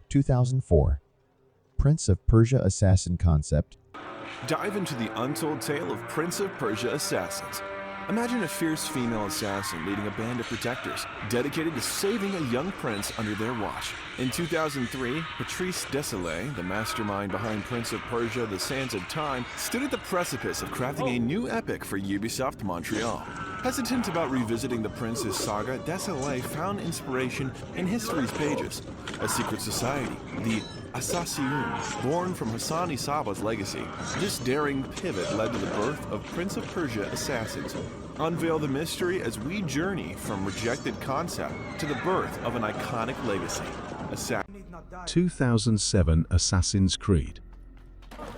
2004. Prince of Persia Assassin concept. Dive into the untold tale of Prince of Persia Assassins. Imagine a fierce female assassin leading a band of protectors, dedicated to saving a young prince under their watch. In 2003, Patrice Désilets, the mastermind behind Prince of Persia: The Sands of Time, stood at the precipice of crafting a new epic for Ubisoft Montreal. Hesitant about revisiting the Prince's saga, Désilets found inspiration in history's pages. A secret society, the Assasin, born from Hassan Isaba's legacy. This daring pivot led to the birth of Prince of Persia Assassins. Unveil the mystery as we journey from rejected concept to the birth of an iconic legacy. 2007 Assassin's Creed.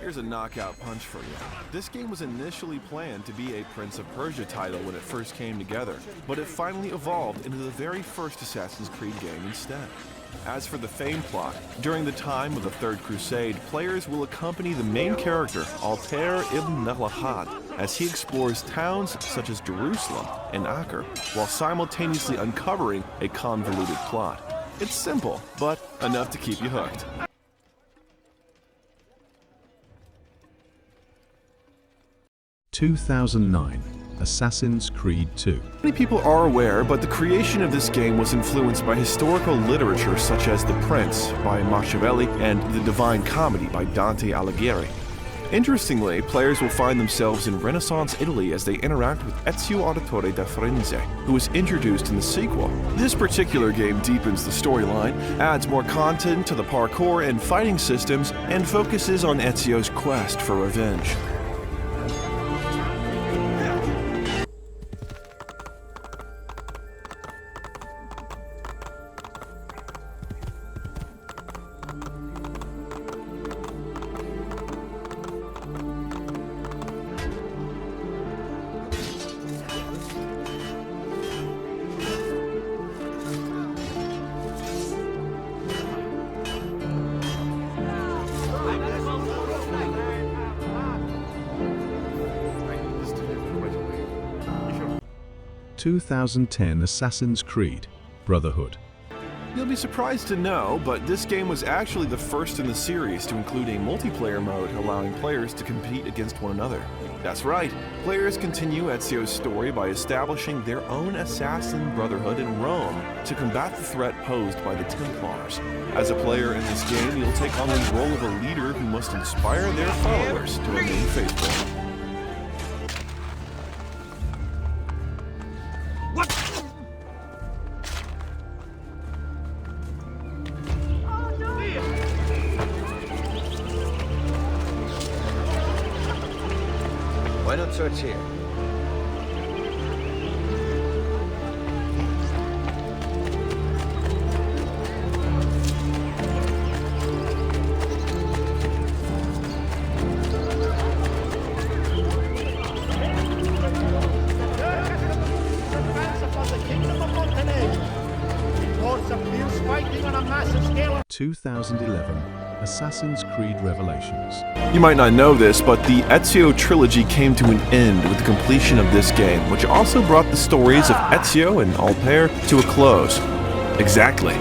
Here's a knockout punch for you. This game was initially planned to be a Prince of Persia title when it first came together, but it finally evolved into the very first Assassin's Creed game instead. As for the fame plot, during the time of the Third Crusade, players will accompany the main character, Altair ibn Galahad, as he explores towns such as Jerusalem and Acre, while simultaneously uncovering a convoluted plot. It's simple, but enough to keep you hooked. 2009 Assassin's Creed 2. Many people are aware, but the creation of this game was influenced by historical literature such as The Prince by Machiavelli and The Divine Comedy by Dante Alighieri. Interestingly, players will find themselves in Renaissance Italy as they interact with Ezio Auditore da Firenze, who was introduced in the sequel. This particular game deepens the storyline, adds more content to the parkour and fighting systems, and focuses on Ezio's quest for revenge. 2010 Assassin's Creed Brotherhood. You'll be surprised to know, but this game was actually the first in the series to include a multiplayer mode allowing players to compete against one another. That's right, players continue Ezio's story by establishing their own assassin brotherhood in Rome to combat the threat posed by the Templars. As a player in this game, you'll take on the role of a leader who must inspire their followers to remain faithful. Why not search here? On a massive scale. 2011 Assassin's Creed Revelations. You might not know this, but the Ezio trilogy came to an end with the completion of this game, which also brought the stories of Ezio and Altair to a close. Exactly.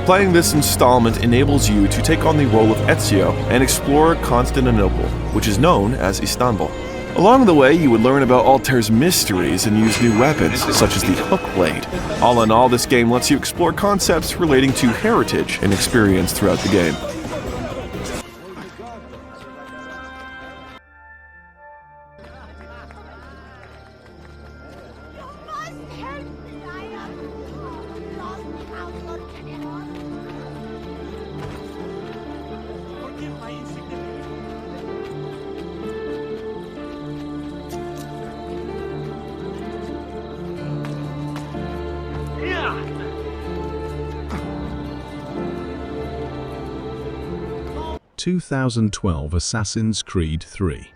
Playing this installment enables you to take on the role of Ezio and explore Constantinople, which is known as Istanbul. Along the way, you would learn about Altair's mysteries and use new weapons, such as the hook blade. All in all, this game lets you explore concepts relating to heritage and experience throughout the game. Yeah. 2012 Assassin's Creed 3.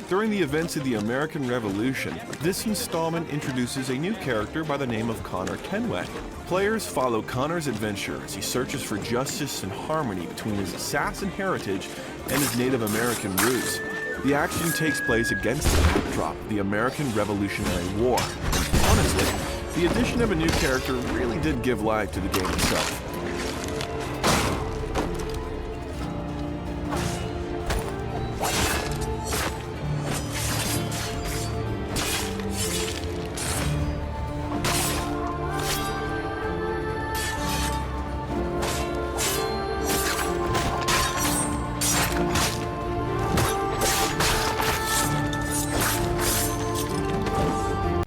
During the events of the American Revolution, this installment introduces a new character by the name of Connor Kenway. Players follow Connor's adventure as he searches for justice and harmony between his assassin heritage and his Native American roots. The action takes place against the backdrop of the American Revolutionary War. Honestly, the addition of a new character really did give life to the game itself.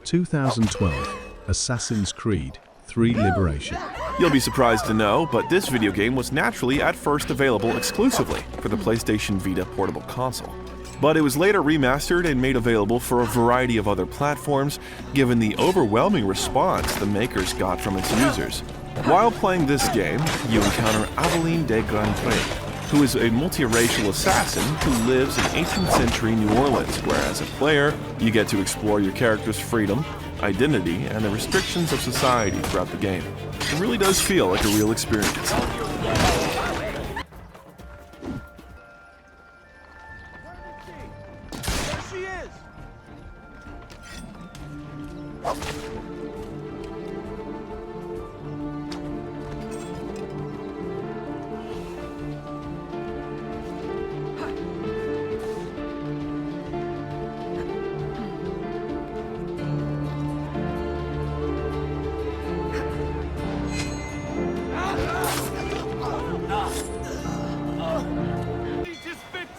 2012 Assassin's Creed 3 Liberation. You'll be surprised to know, but this video game was naturally at first available exclusively for the PlayStation Vita portable console. But it was later remastered and made available for a variety of other platforms, given the overwhelming response the makers got from its users. While playing this game, you encounter Aveline de Grandpré, who is a multiracial assassin who lives in 18th century New Orleans, where as a player, you get to explore your character's freedom, identity, and the restrictions of society throughout the game. It really does feel like a real experience. There she is!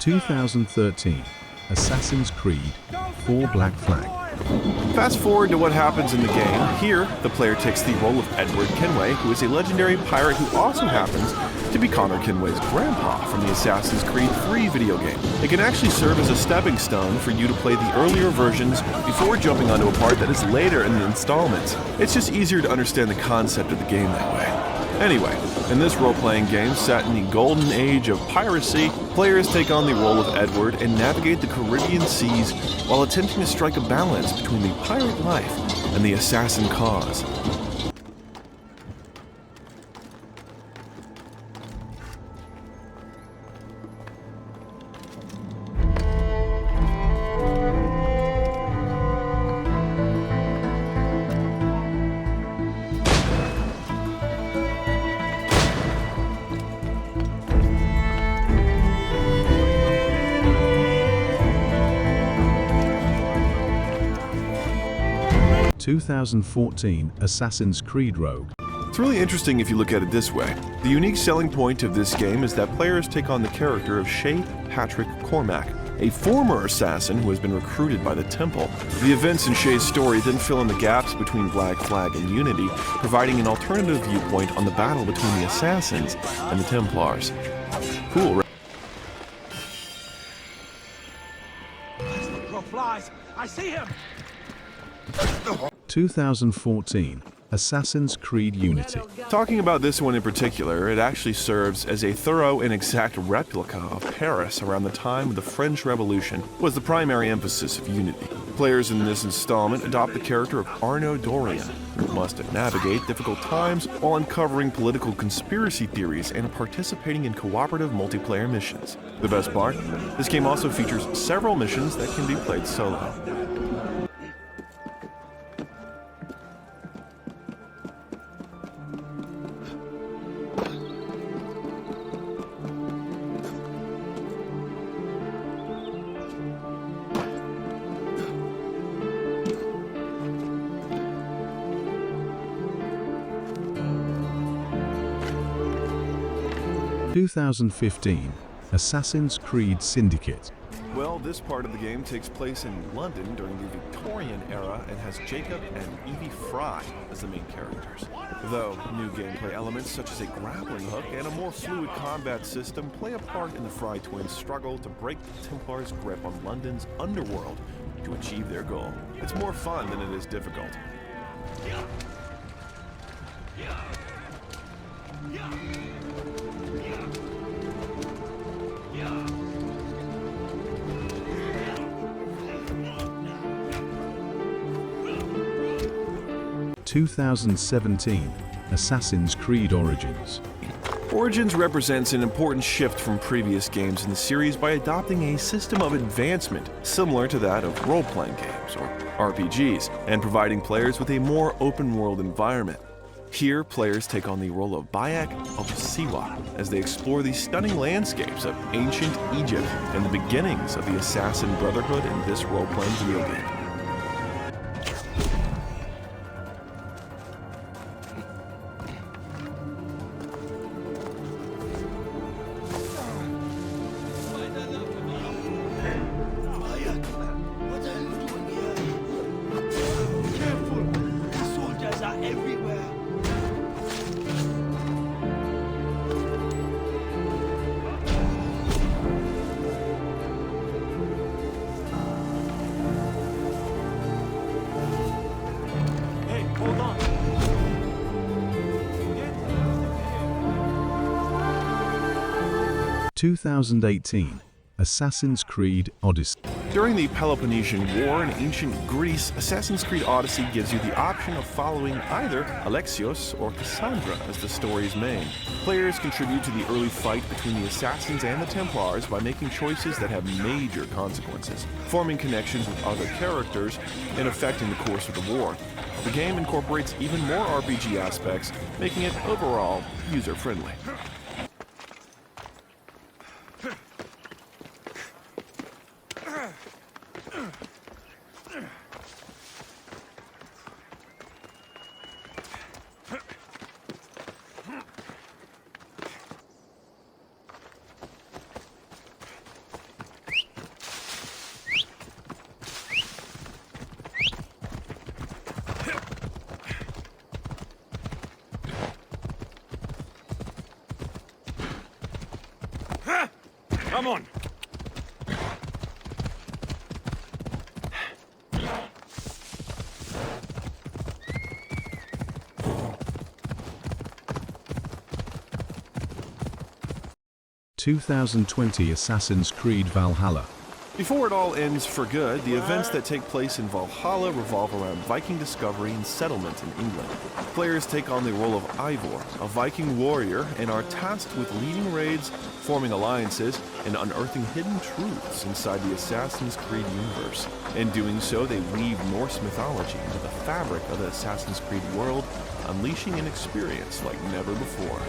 2013 Assassin's Creed 4 Black Flag. Fast forward to what happens in the game. Here, the player takes the role of Edward Kenway, who is a legendary pirate who also happens to be Connor Kenway's grandpa from the Assassin's Creed 3 video game. It can actually serve as a stepping stone for you to play the earlier versions before jumping onto a part that is later in the installments. It's just easier to understand the concept of the game that way. Anyway, in this role-playing game set in the golden age of piracy, players take on the role of Edward and navigate the Caribbean seas while attempting to strike a balance between the pirate life and the assassin cause. – 2014 Assassin's Creed Rogue. It's really interesting if you look at it this way. The unique selling point of this game is that players take on the character of Shay Patrick Cormac, a former assassin who has been recruited by the Temple. The events in Shay's story then fill in the gaps between Black Flag and Unity, providing an alternative viewpoint on the battle between the Assassins and the Templars. Cool, right? As the crow flies, I see him! 2014 Assassin's Creed Unity. Talking about this one in particular, it actually serves as a thorough and exact replica of Paris around the time of the French Revolution, was the primary emphasis of Unity. Players in this installment adopt the character of Arnaud Dorian, who must navigate difficult times while uncovering political conspiracy theories and participating in cooperative multiplayer missions. The best part? This game also features several missions that can be played solo. 2015 Assassin's Creed Syndicate. Well, this part of the game takes place in London during the Victorian era and has Jacob and Evie Fry as the main characters. Though new gameplay elements such as a grappling hook and a more fluid combat system play a part in the Fry twins' struggle to break the Templars' grip on London's underworld to achieve their goal. It's more fun than it is difficult. 2017 Assassin's Creed Origins. Origins represents an important shift from previous games in the series by adopting a system of advancement similar to that of role-playing games, or RPGs, and providing players with a more open-world environment. Here, players take on the role of Bayek of Siwa as they explore the stunning landscapes of ancient Egypt and the beginnings of the Assassin Brotherhood in this role-playing video game. 2018 Assassin's Creed Odyssey. During the Peloponnesian War in ancient Greece, Assassin's Creed Odyssey gives you the option of following either Alexios or Cassandra as the story's main. Players contribute to the early fight between the Assassins and the Templars by making choices that have major consequences, forming connections with other characters, and affecting the course of the war. The game incorporates even more RPG aspects, making it overall user-friendly. Come on! (2020) Assassin's Creed Valhalla. Before it all ends for good, the events that take place in Valhalla revolve around Viking discovery and settlement in England. Players take on the role of Eivor, a Viking warrior, and are tasked with leading raids, forming alliances, and unearthing hidden truths inside the Assassin's Creed universe. In doing so, they weave Norse mythology into the fabric of the Assassin's Creed world, unleashing an experience like never before.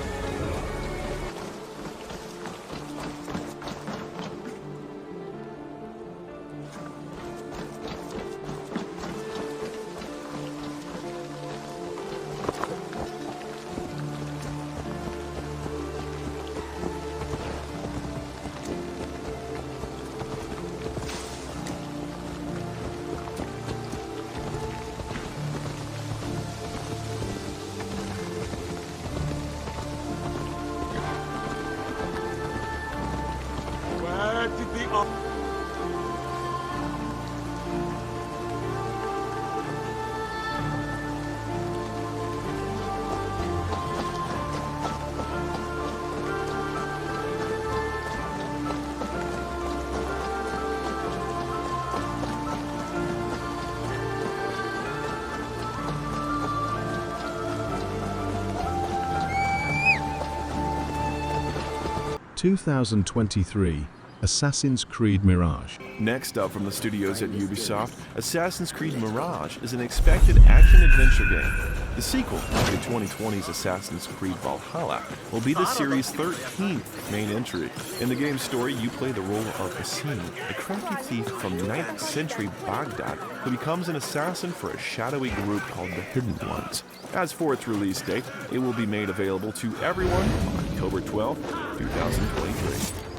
2023 Assassin's Creed Mirage. Next up from the studios at Ubisoft, Assassin's Creed Mirage is an expected action-adventure game. The sequel to 2020's Assassin's Creed Valhalla will be the series' 13th main entry. In the game's story, you play the role of Assasin, a crafty thief from 9th century Baghdad who becomes an assassin for a shadowy group called the Hidden Ones. As for its release date, it will be made available to everyone on October 12, 2023.